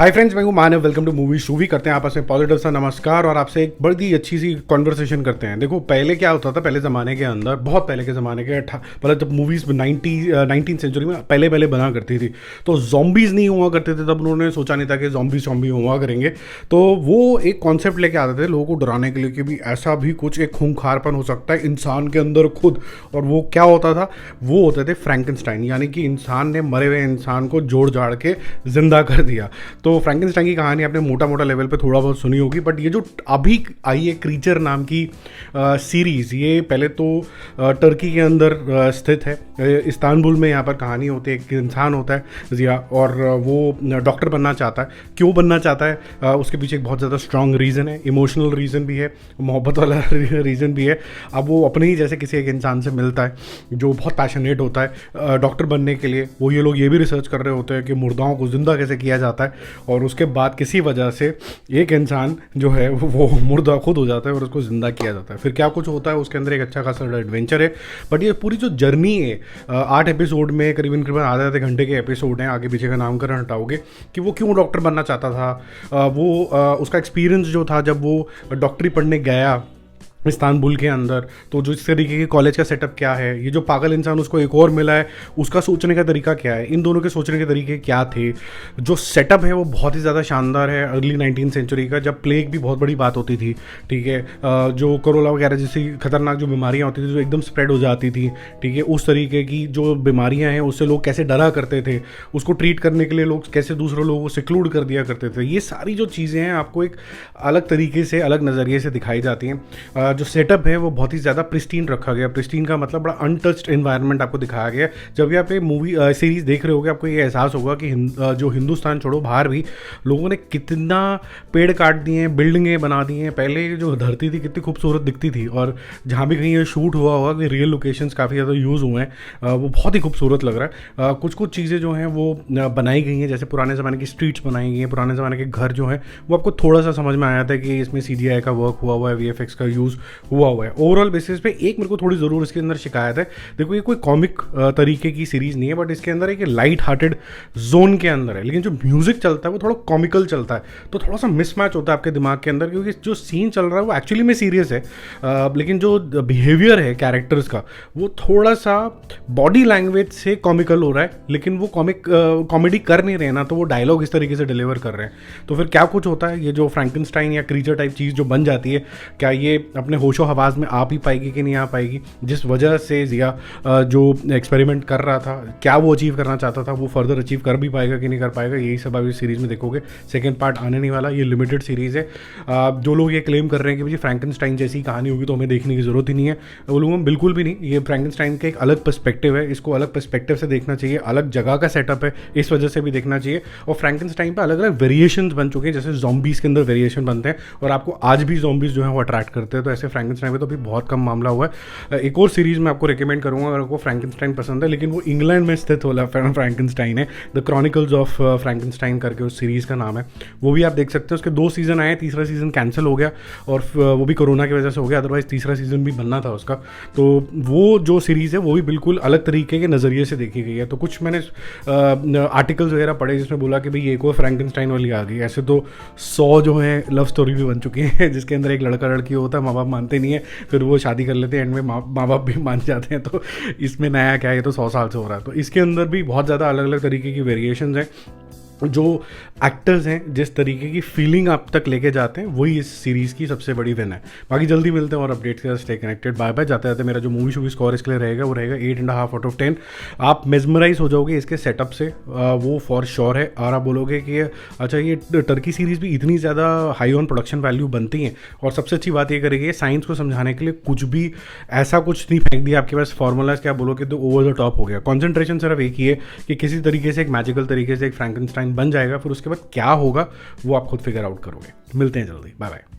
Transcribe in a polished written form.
हाय friends, मैं हूं Manav. Welcome to movie शूवी। करते हैं आपस में पॉजिटिव सा नमस्कार और आपसे एक बड़ी अच्छी सी कॉन्वर्सेशन करते हैं। देखो, पहले क्या होता था, पहले ज़माने के अंदर, बहुत पहले के ज़माने के मतलब जब मूवीज़ 19th सेंचुरी में पहले पहले बना करती थी, तो जॉम्बीज़ नहीं हुआ करते थे। तब उन्होंने सोचा नहीं था कि जॉम्बी हुआ करेंगे। तो वो एक कॉन्सेप्ट लेके आते थे लोगों को डराने के लिए कि भी ऐसा भी कुछ एक खूंखारपन हो सकता है इंसान के अंदर खुद। और वो क्या होता था, वो होते थे फ्रैंकेनस्टाइन, यानी कि इंसान ने मरे हुए इंसान को जोड़ जाड़ के जिंदा कर दिया। तो फ्रैंकेनस्टाइन की कहानी आपने मोटा मोटा लेवल पे थोड़ा बहुत सुनी होगी, बट ये जो अभी आई है क्रीचर नाम की सीरीज़, ये पहले तो टर्की के अंदर स्थित है, इस्तांबुल में। यहाँ पर कहानी होती है, एक इंसान होता है जिया, और वो डॉक्टर बनना चाहता है। क्यों बनना चाहता है, उसके पीछे एक बहुत ज़्यादा स्ट्रॉन्ग रीज़न है, इमोशनल रीज़न भी है, मोहब्बत वाला रीज़न भी है। अब वो अपने ही जैसे किसी एक इंसान से मिलता है जो बहुत पैशनेट होता है डॉक्टर बनने के लिए। वो ये लोग ये भी रिसर्च कर रहे होते हैं कि मुर्दाओं को ज़िंदा कैसे किया जाता है, और उसके बाद किसी वजह से एक इंसान जो है वो मुर्दा खुद हो जाता है और उसको ज़िंदा किया जाता है। फिर क्या कुछ होता है उसके अंदर, एक अच्छा खासा एडवेंचर है। बट ये पूरी जो जर्नी है, 8 एपिसोड में करीबन आधे आधे घंटे के एपिसोड हैं, आगे पीछे का नामकरण हटाओगे, कि वो क्यों डॉक्टर बनना चाहता था, उसका एक्सपीरियंस जो था जब वो डॉक्टरी पढ़ने गया इस्तांबुल के अंदर, तो जो इस तरीके के कॉलेज का सेटअप क्या है, ये जो पागल इंसान उसको एक और मिला है, उसका सोचने का तरीका क्या है, इन दोनों के सोचने के तरीके क्या थे। जो सेटअप है वो बहुत ही ज़्यादा शानदार है, अर्ली 19th सेंचुरी का, जब प्लेग भी बहुत बड़ी बात होती थी। ठीक है, जो कोरोना वगैरह जैसी खतरनाक जो बीमारियाँ होती थी जो एकदम स्प्रेड हो जाती थी, ठीक है, उस तरीके की जो बीमारियाँ हैं उससे लोग कैसे डरा करते थे, उसको ट्रीट करने के लिए लोग कैसे दूसरे लोगों को सिक्लूड कर दिया करते थे। ये सारी जो चीज़ें हैं आपको एक अलग तरीके से, अलग नज़रिए से दिखाई जाती हैं। जो सेटअप है वो बहुत ही ज़्यादा प्रिस्टीन रखा गया। प्रिस्टीन का मतलब बड़ा अनटच्ड एनवायरनमेंट आपको दिखाया गया। जब भी आप ये मूवी सीरीज़ देख रहे होगे, आपको ये एहसास होगा कि जो हिंदुस्तान छोड़ो बाहर भी लोगों ने कितना पेड़ काट दिए हैं, बिल्डिंगें बना दी हैं। पहले जो धरती थी कितनी खूबसूरत दिखती थी, और जहाँ भी कहीं ये शूट हुआ होगा कि रियल लोकेशंस काफ़ी ज़्यादा यूज़ हुए हैं, वो बहुत ही खूबसूरत लग रहा है। कुछ कुछ चीज़ें जो हैं वो बनाई गई हैं, जैसे पुराने ज़माने की स्ट्रीट्स बनाई गई हैं, पुराने ज़माने के घर जो हैं वो आपको थोड़ा सा समझ में आया था कि इसमें CGI का वर्क हुआ हुआ है, VFX का यूज़ हुआ हुआ है। ओवरऑल बेसिस पे एक मेरे को थोड़ी ज़रूर इसके अंदर शिकायत है। देखो, ये कोई कॉमिक तरीके की सीरीज़ नहीं है, बट इसके अंदर एक लाइट हार्टेड जोन के अंदर है, लेकिन जो म्यूज़िक चलता है वो थोड़ा कॉमिकल चलता है, तो थोड़ा सा मिसमैच होता है आपके दिमाग के अंदर, क्योंकि जो सीन चल रहा है वो एक्चुअली में सीरियस है, लेकिन जो बिहेवियर है कैरेक्टर्स का वो थोड़ा सा बॉडी लैंग्वेज से कॉमिकल हो रहा है, लेकिन वो कॉमेडी कर नहीं रहे ना, तो वो डायलॉग इस तरीके से डिलीवर कर रहे हैं। तो फिर क्या कुछ होता है, ये जो फ्रैंकेनस्टाइन या क्रीचर टाइप चीज़ जो बन जाती है, क्या ये अपने होशो हवास में आ भी पाएगी कि नहीं आ पाएगी। जिस वजह से जिया जो एक्सपेरिमेंट कर रहा था, क्या वो अचीव करना चाहता था, वो फर्दर अचीव कर भी पाएगा कि नहीं कर पाएगा, यही सब आप इस सीरीज़ में देखोगे। सेकंड पार्ट आने नहीं वाला, ये लिमिटेड सीरीज़ है। जो लोग ये क्लेम कर रहे हैं कि भाई फ्रैंकेनस्टाइन जैसी कहानी होगी तो हमें देखने की ज़रूरत ही नहीं है, वो लोगों बिल्कुल भी नहीं। ये फ्रैंकेनस्टाइन का एक अलग पर्सपेक्टिव है, इसको अलग पर्सपेक्टिव से देखना चाहिए, अलग जगह का सेटअप है, इस वजह से भी देखना चाहिए। और फ्रैंकेनस्टाइन पर अलग अलग वेरिएशंस बन चुके हैं, जैसे जॉम्बीज़ के अंदर वेरिएशन बनते हैं, और आपको आज भी जॉम्बीज़ जो है वो अट्रैक्ट करते हैं। तो ऐसे फ्रैंकेनस्टाइन में तो अभी बहुत कम मामला हुआ है। एक और सीरीज़ मैं आपको रिकमेंड करूंगा अगर आपको फ्रैंकेनस्टाइन पसंद है, लेकिन वो इंग्लैंड में स्थित वाला फ्रैंकेनस्टाइन है, द क्रॉनिकल्स ऑफ फ्रैंकेनस्टाइन करके उस सीरीज़ का नाम है। वो भी आप देख सकते हैं। उसके 2 सीज़न आए, तीसरा सीज़न कैंसिल हो गया, और वो भी कोरोना की वजह से हो गया, अदरवाइज तीसरा सीज़न भी बनना था उसका। तो वो जो सीरीज़ है वो भी बिल्कुल अलग तरीके के नज़रिए से देखी गई है। तो कुछ मैंने आर्टिकल्स वगैरह पढ़े जिसमें बोला कि भाई एक और फ्रैंकेनस्टाइन वाली आ गई। ऐसे तो 100 जो है लव स्टोरी भी बन चुकी है, जिसके अंदर एक लड़का लड़की होता है, माँ बाप मानते नहीं है, फिर वो शादी कर लेते हैं, एंड में माँ बाप भी मान जाते हैं। तो इसमें नया क्या है, ये तो 100 साल से हो रहा है। तो इसके अंदर भी बहुत ज़्यादा अलग अलग तरीके की वेरिएशंस हैं। जो एक्टर्स हैं जिस तरीके की फीलिंग आप तक लेके जाते हैं, वही इस सीरीज़ की सबसे बड़ी विन है। बाकी जल्दी मिलते हैं और अपडेट्स के साथ। Stay connected, bye bye. जाते जाते मेरा जो मूवी शूवी स्कोर इसके लिए रहेगा वो रहेगा 8.5 आउट ऑफ 10। आप मेजमराइज हो जाओगे इसके सेटअप से, वो फॉर श्योर है। और आप बोलोगे कि अच्छा, ये टर्की सीरीज़ भी इतनी ज़्यादा हाई ऑन प्रोडक्शन वैल्यू बनती हैं। और सबसे अच्छी बात ये करेगी, साइंस को समझाने के लिए कुछ भी ऐसा कुछ नहीं फेंक दिया आपके पास फॉर्मूलाज, क्या बोलोगे तो ओवर द टॉप हो गया। कॉन्सेंट्रेशन सिर्फ एक ही है कि किसी तरीके से, एक मैजिकल तरीके से एक फ्रैंकेनस्टाइन बन जाएगा, फिर उसके बाद क्या होगा वो आप खुद फिगर आउट करोगे। मिलते हैं जल्दी, बाय बाय।